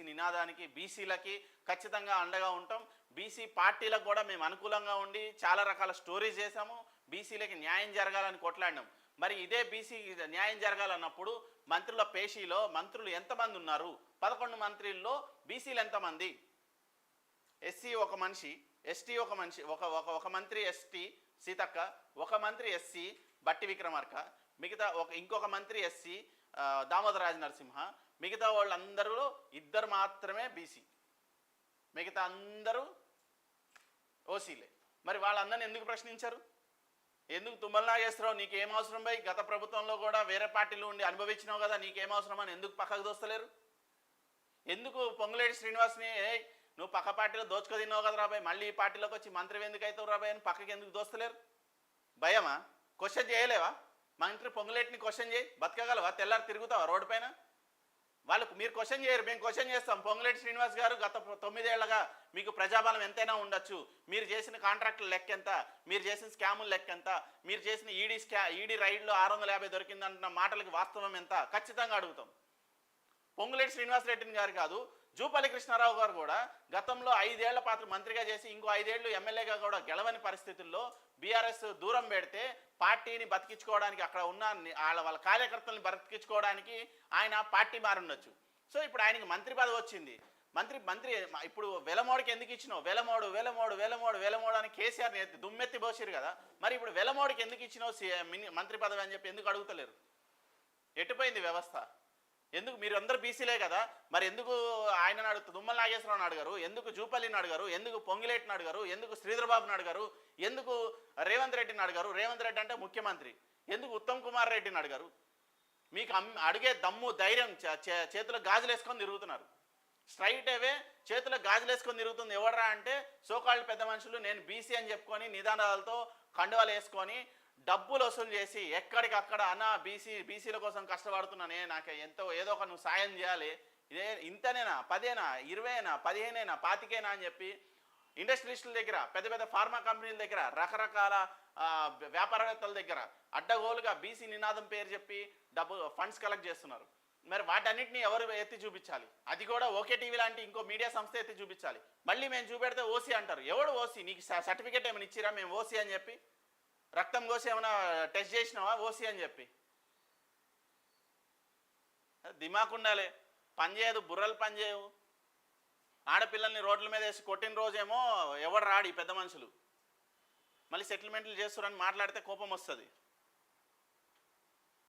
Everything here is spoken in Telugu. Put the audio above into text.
బీసీ నినాదానికి, బీసీలకి ఖచ్చితంగా అండగా ఉంటాం. బీసీ పార్టీలకు కూడా మేము అనుకూలంగా ఉండి చాలా రకాల స్టోరీస్ చేసాము. బీసీలకి న్యాయం జరగాలని కొట్లాడినాం. మరి ఇదే బీసీ న్యాయం జరగాలన్నప్పుడు మంత్రుల పేషీలో మంత్రులు ఎంతమంది ఉన్నారు? 11 మంత్రుల్లో బీసీలు ఎంతమంది? ఎస్సీ ఒక మనిషి, ఎస్టీ ఒక మనిషి, ఒక మంత్రి ఎస్టీ సీతక్క, ఒక మంత్రి ఎస్సీ బట్టి విక్రమార్క, మిగతా ఇంకొక మంత్రి ఎస్సీ దామోదర రాజ నరసింహ, మిగతా వాళ్ళందరూ 2 మాత్రమే బీసీ, మిగతా అందరూ ఓసీలే. మరి వాళ్ళందరినీ ఎందుకు ప్రశ్నించారు? ఎందుకు తుమ్మల నాగేశ్వరరావు నీకేం అవసరం పోయి గత ప్రభుత్వంలో కూడా వేరే పార్టీలు ఉండి అనుభవించినావు కదా, నీకేం అవసరం అని ఎందుకు పక్కకు దోస్తలేరు? ఎందుకు పొంగులేటి శ్రీనివాస్ని నువ్వు పక్క పార్టీలో దోచుకు తిన్నావు కదా రాబాయ్, మళ్ళీ ఈ పార్టీలోకి వచ్చి మంత్రి ఎందుకు అవుతావు రాబాయ్ అని పక్కకి ఎందుకు దోస్తలేరు? భయమా? క్వశ్చన్ చేయలేవా? మంత్రి పొంగులేటిని క్వశ్చన్ చేయి, బతకగలవా? తెల్లారి తిరుగుతావా రోడ్డు పైన? వాళ్ళకు మీరు క్వశ్చన్ చేయరు, మేము క్వశ్చన్ చేస్తాం. పొంగులేటి శ్రీనివాస్ గారు గత 9 ఏళ్లుగా మీకు ప్రజాబలం ఎంతైనా ఉండొచ్చు, మీరు చేసిన కాంట్రాక్టుల లెక్క ఎంత, మీరు చేసిన స్కాముల లెక్క ఎంత, మీరు చేసిన ఈడీ రైడ్లో 650 దొరికిందంటున్న మాటలకి వాస్తవం ఎంత ఖచ్చితంగా అడుగుతాం. పొంగులేటి శ్రీనివాసరెడ్డిని గారు కాదు, జూపల్లి కృష్ణారావు గారు కూడా గతంలో 5 ఏళ్ల పాటు మంత్రిగా చేసి ఇంకో 5 ఏళ్ళు ఎమ్మెల్యేగా కూడా గెలవని పరిస్థితుల్లో బీఆర్ఎస్ దూరం పెడితే పార్టీని బతికించుకోవడానికి, అక్కడ ఉన్న వాళ్ళ కార్యకర్తలను బతికించుకోవడానికి ఆయన పార్టీ మారుండొచ్చు. సో ఇప్పుడు ఆయనకి మంత్రి పదవి వచ్చింది. మంత్రి ఇప్పుడు వెలమోడికి ఎందుకు ఇచ్చినావు? వెలమోడు అని కేసీఆర్ దుమ్మెత్తి పోసిరు కదా, మరి ఇప్పుడు వెలమోడికి ఎందుకు ఇచ్చినావు మంత్రి పదవి అని చెప్పి ఎందుకు అడుగుతలేరు? ఎటుపోయింది వ్యవస్థ? ఎందుకు మీరు అందరూ బీసీలే కదా, మరి ఎందుకు ఆయనను అడుగుతారు? తుమ్మల నాగేశ్వరరావుని అడిగారు, ఎందుకు జూపల్లిని అడిగారు, ఎందుకు పొంగిలేటిని అడిగారు, ఎందుకు శ్రీధరబాబుని అడిగారు, ఎందుకు రేవంత్ రెడ్డిని అడిగారు? రేవంత్ రెడ్డి అంటే ముఖ్యమంత్రి. ఎందుకు ఉత్తమ్ కుమార్ రెడ్డిని అడిగారు? మీకు అడిగే దమ్ము ధైర్యం చేతిలో గాజులు వేసుకొని తిరుగుతున్నారు. స్ట్రైట్ అవే చేతిలో గాజులు వేసుకొని తిరుగుతుంది ఎవడరా అంటే సోకాళ్ళు పెద్ద మనుషులు. నేను బీసీ అని చెప్పుకొని నిదానాలతో కండువాలు వేసుకొని డబ్బులు వసూలు చేసి ఎక్కడికక్కడ అన్న బీసీల కోసం కష్టపడుతున్నానే, నాకు ఏదో ఒక నువ్వు సాయం చేయాలి, ఇదే ఇంతనేనా, 10ఏనా, 20ఏనా, 15ఏనా, 25ఏనా అని చెప్పి ఇండస్ట్రియలిస్టుల దగ్గర, పెద్ద ఫార్మా కంపెనీల దగ్గర, రకరకాల వ్యాపారవేత్తల దగ్గర అడ్డగోలుగా బీసీ నినాదం పేరు చెప్పి ఫండ్స్ కలెక్ట్ చేస్తున్నారు. మరి వాటన్నిటిని ఎవరు ఎత్తి చూపించాలి? అది కూడా ఓకే టీవీ లాంటి ఇంకో మీడియా సంస్థ ఎత్తి చూపించాలి. మళ్ళీ మేము చూపెడితే ఓసీ అంటారు. ఎవడు ఓసీ? నీకు సర్టిఫికేట్ ఏమైనా ఇచ్చిరా మేము ఓసీ అని చెప్పి? రక్తం కోసి ఏమైనా టెస్ట్ చేసినావా ఓసీ అని చెప్పి? దిమాకు ఉండాలి. పనిచేయదు, బుర్రలు పనిచేయవు. ఆడపిల్లల్ని రోడ్ల మీద వేసి కొట్టిన రోజేమో ఎవడు రాడు ఈ పెద్ద మనుషులు, మళ్ళీ సెటిల్మెంట్లు చేస్తారని మాట్లాడితే కోపం వస్తుంది.